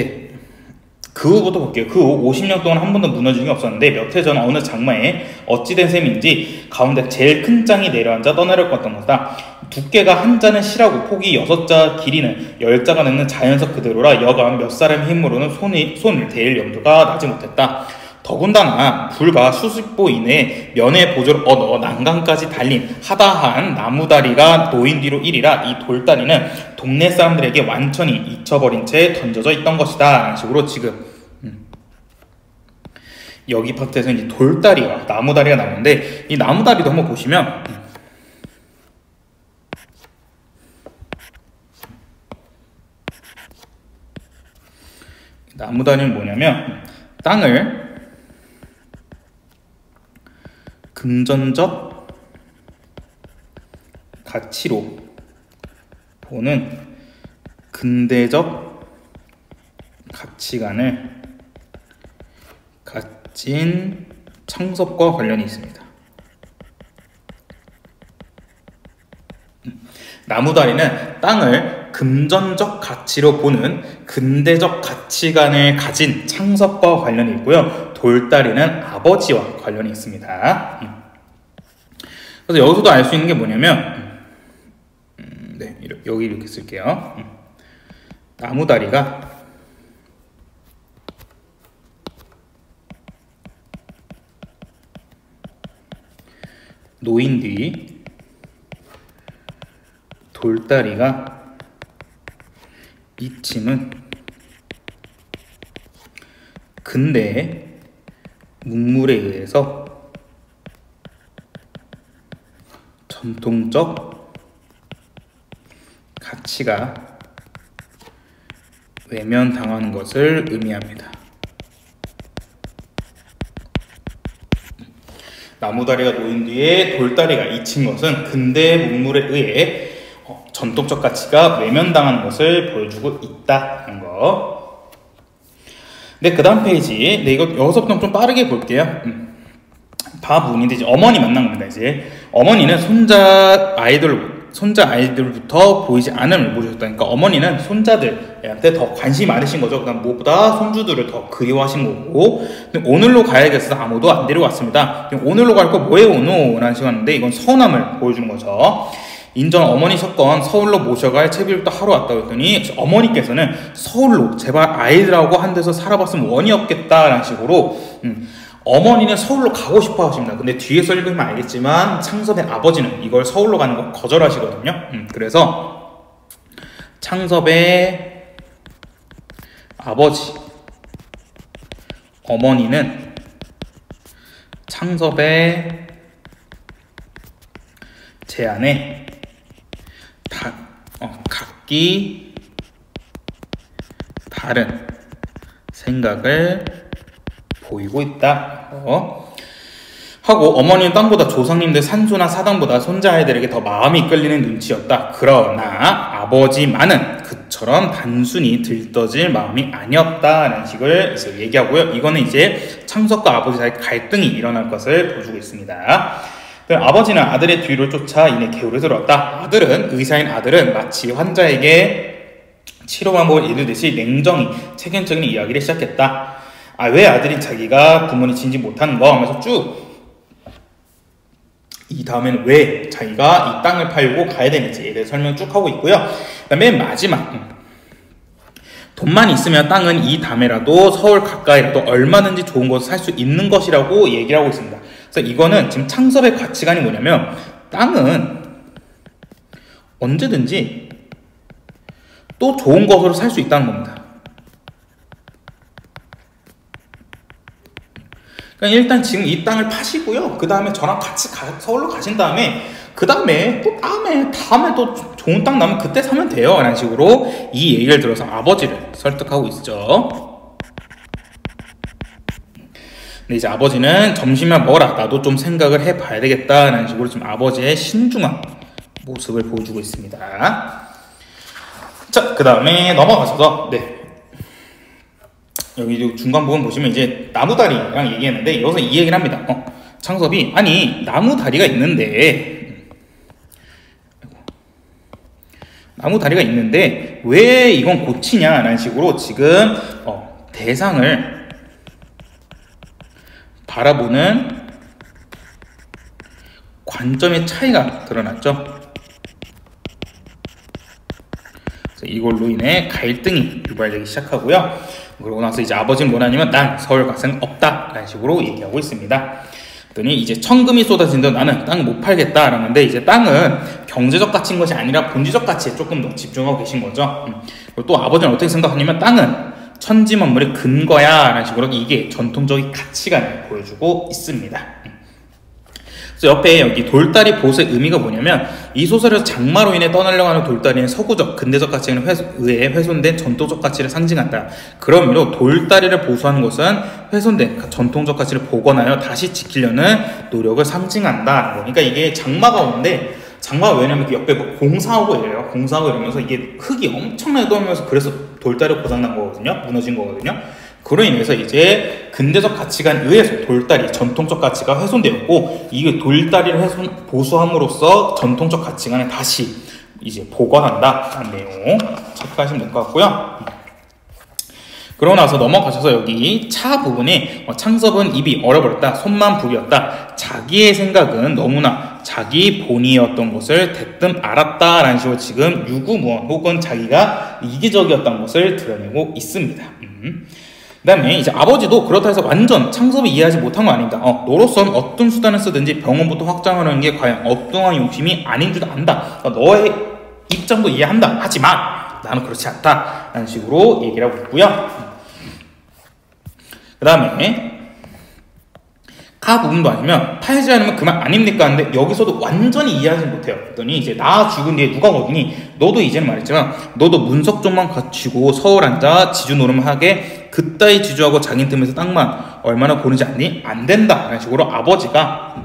그 후부터 볼게요. 그 후 50년 동안 한 번도 무너진 적이 없었는데 몇 해 전 어느 장마에 어찌된 셈인지 가운데 제일 큰 짱이 내려앉아 떠내려갈 것 같던 것이다. 두께가 한 자는 실하고 폭이 6자, 길이는 10자가 넘는 자연석 그대로라 여간 몇 사람의 힘으로는 손을 대일 염두가 나지 못했다. 더군다나 불과 수십 보 이내에 면의 보조를 얻어 난강까지 달린 하다한 나무다리가 놓인 뒤로 일이라 이 돌다리는 동네 사람들에게 완전히 잊혀버린 채 던져져 있던 것이다 라는 식으로 지금 여기 파트에서 이제 돌다리와 나무다리가 나오는데 이 나무다리도 한번 보시면 나무다리는 뭐냐면 땅을 금전적 가치로 보는 근대적 가치관을 가진 창섭과 관련이 있습니다. 나무다리는 땅을 금전적 가치로 보는 근대적 가치관을 가진 창섭과 관련이 있고요. 돌다리는 아버지와 관련이 있습니다. 그래서 여기서도 알 수 있는 게 뭐냐면 여기 이렇게 쓸게요. 나무다리가 놓인 뒤 돌다리가 이침은 근대의 문물에 의해서 전통적 가치가 외면당하는 것을 의미합니다. 나무다리가 놓인 뒤에 돌다리가 잊힌 것은 근대의 문물에 의해 전통적 가치가 외면당하는 것을 보여주고 있다는 거. 그 다음 페이지. 이거 여기서부터 좀 빠르게 볼게요. 바문인데 이제 어머니 만난 겁니다. 이제 어머니는 손자 아이들부터 보이지 않음을 모르셨다. 그러니까 어머니는 손자들한테 더 관심이 많으신 거죠. 그다음 무엇보다 손주들을 더 그리워하신 거고. 근데 오늘로 가야겠어. 아무도 안 데려왔습니다. 오늘로 갈 거 뭐예요, 오노? 라는 시간인데 이건 서운함을 보여주는 거죠. 인전 어머니 사건 서울로 모셔갈 채비부터 하러 왔다고 했더니 어머니께서는 서울로 제발 아이들하고 한 데서 살아봤으면 원이 없겠다라는 식으로 어머니는 서울로 가고 싶어 하십니다. 근데 뒤에서 읽으면 알겠지만 창섭의 아버지는 이걸 서울로 가는 거 거절하시거든요. 그래서 창섭의 아버지 어머니는 창섭의 제안에 각기 다른 생각을 보이고 있다 하고 어머니는 땅보다 조상님들 산소나 사당보다 손자아이들에게 더 마음이 끌리는 눈치였다. 그러나 아버지만은 그처럼 단순히 들떠질 마음이 아니었다라는 식을 이제 얘기하고요. 이거는 이제 창섭과 아버지 사이 갈등이 일어날 것을 보여주고 있습니다. 아버지는 아들의 뒤를 쫓아 이내 개울에 들어왔다. 의사인 아들은 마치 환자에게 치료 방법을 이르듯이 냉정히 체계적인 이야기를 시작했다. 왜 아들인 자기가 부모님 진지 못하는 거 하면서 쭉 이 다음에는 왜 자기가 이 땅을 팔고 가야 되는지에 대해 설명 쭉 하고 있고요. 그다음에 맨 마지막 돈만 있으면 땅은 이 다음에라도 서울 가까이라도 얼마든지 좋은 곳을 살 수 있는 것이라고 얘기를 하고 있습니다. 그래서 이거는 지금 창섭의 가치관이 뭐냐면 땅은 언제든지 또 좋은 것으로 살 수 있다는 겁니다. 그러니까 일단 지금 이 땅을 파시고요. 그 다음에 저랑 같이 서울로 가신 다음에 그 다음에 또 좋은 땅 나면 그때 사면 돼요. 라는 식으로 이 얘기를 들어서 아버지를 설득하고 있죠. 근데 이제 아버지는 점심이나 먹어라. 나도 좀 생각을 해봐야 되겠다. 라는 식으로 지금 아버지의 신중한 모습을 보여주고 있습니다. 자, 그 다음에 넘어가셔서 여기 중간 부분 보시면 이제 나무다리랑 얘기했는데 여기서 이 얘기를 합니다. 창섭이 아니 나무다리가 있는데 왜 이건 고치냐라는 식으로 지금 대상을 바라보는 관점의 차이가 드러났죠. 이걸로 인해 갈등이 유발되기 시작하고요. 그러고 나서 이제 아버지는 뭐냐면 난 서울 갈 생각 없다 라는 식으로 얘기하고 있습니다. 그랬더니 이제 천금이 쏟아진다 나는 땅을 못 팔겠다 라는데 이제 땅은 경제적 가치인 것이 아니라 본질적 가치에 조금 더 집중하고 계신 거죠. 그리고 또 아버지는 어떻게 생각하냐면 땅은 천지만물의 근거야 라는 식으로 이게 전통적인 가치관을 보여주고 있습니다. 그래서 옆에 여기 돌다리 보수의 의미가 뭐냐면 이 소설에서 장마로 인해 떠나려고 하는 돌다리는 서구적 근대적 가치에 의해 훼손된 전통적 가치를 상징한다. 그런 의미로 돌다리를 보수하는 것은 훼손된 전통적 가치를 복원하여 다시 지키려는 노력을 상징한다. 그러니까 이게 장마가 오는데 장마가 왜냐면 옆에 뭐 공사하고 이러면서 이게 흙이 엄청나게 떠오르면서 그래서 돌다리가 고장난 거거든요. 무너진 거거든요. 그로 인해서 이제 근대적 가치관에 의해서 돌다리, 전통적 가치가 훼손되었고 이게 돌다리를 보수함으로써 전통적 가치관을 다시 이제 복원한다라는 내용 체크하시면 될 것 같고요. 그러고 나서 넘어가셔서 여기 차 부분에 창섭은 입이 얼어버렸다. 손만 부비었다. 자기의 생각은 너무나 자기 본의였던 것을 대뜸 알았다라는 식으로 지금 유구무원 혹은 자기가 이기적이었던 것을 드러내고 있습니다. 그 다음에 이제 아버지도 그렇다 해서 완전 창섭이 이해하지 못한 건 아닙니다. 너로서는 어떤 수단을 쓰든지 병원부터 확장하려는 게 과연 엉뚱한 욕심이 아닌 줄 안다. 너의 입장도 이해한다. 하지만 나는 그렇지 않다. 라는 식으로 얘기를 하고 있고요. 그 다음에 가 부분도 아니면 팔지 않으면 그만 아닙니까? 하는데 여기서도 완전히 이해하지 못해요. 그랬더니 이제 나 죽은 뒤에 누가 거기니? 너도 이제는 말했지만 너도 문석종만 갖추고 서울 앉아 지주 노름을 하게 그따위 지주하고 장인 틈에서 땅만 얼마나 고르지 않니? 안 된다. 라는 식으로 아버지가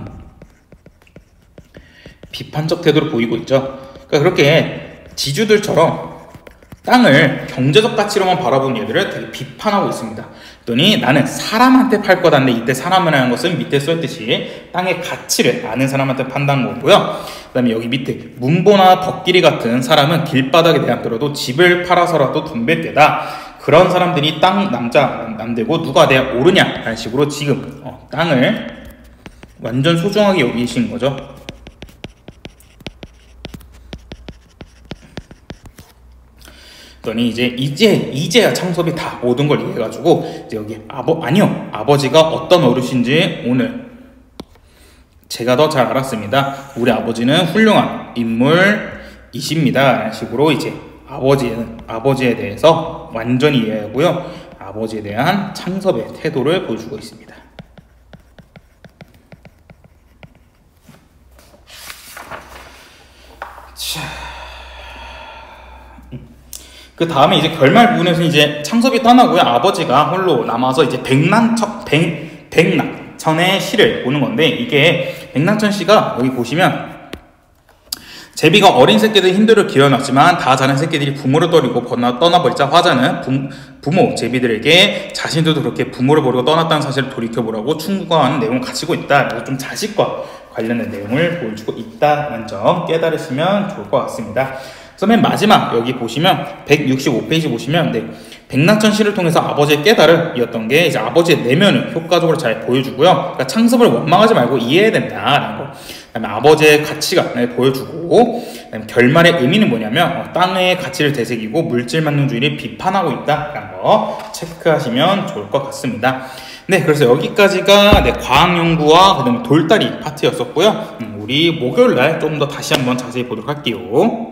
비판적 태도를 보이고 있죠. 그러니까 그렇게 지주들처럼 땅을 경제적 가치로만 바라보는 얘들을 되게 비판하고 있습니다. 그랬더니 나는 사람한테 팔 거다는데 이때 사람이라는 것은 밑에 써있듯이 땅의 가치를 아는 사람한테 판다는 거고요. 그 다음에 여기 밑에 문보나 덕길이 같은 사람은 길바닥에 내앉더라도 집을 팔아서라도 돈 뺄 때다. 그런 사람들이 땅 남되고 누가 내야 오르냐 라는 식으로 지금 땅을 완전 소중하게 여기신 거죠. 그러니 이제야 창섭이 다 모든 걸 이해해가지고 이제 여기 아버지가 어떤 어르신지 오늘 제가 더 잘 알았습니다. 우리 아버지는 훌륭한 인물이십니다. 라는 식으로 이제 아버지에 대해서 완전히 이해하고요. 아버지에 대한 창섭의 태도를 보여주고 있습니다. 그 다음에 이제 결말 부분에서 이제 창섭이 떠나고요. 아버지가 홀로 남아서 이제 백낙천의 시를 보는 건데 이게 백낙천 시가 여기 보시면 제비가 어린 새끼들 힘들어 길어놨지만 다 자란 새끼들이 부모를 버리고 떠나버리자 화자는 부모 제비들에게 자신들도 그렇게 부모를 버리고 떠났다는 사실을 돌이켜보라고 충고하는 내용을 가지고 있다. 그래서 좀 자식과 관련된 내용을 보여주고 있다는 점 깨달으시면 좋을 것 같습니다. 그래서 맨 마지막 여기 보시면 165페이지 보시면 백낙천 시를 통해서 아버지의 깨달음이었던 게 이제 아버지의 내면을 효과적으로 잘 보여주고요. 그러니까 창습을 원망하지 말고 이해해야 된다라는 거. 그다음에 아버지의 가치관을 보여주고, 그다음에 결말의 의미는 뭐냐면 땅의 가치를 되새기고 물질 만능주의를 비판하고 있다라는 거 체크하시면 좋을 것 같습니다. 네, 그래서 여기까지가 과학연구와 그다음에 돌다리 파트였었고요. 우리 목요일날 좀 더 다시 한번 자세히 보도록 할게요.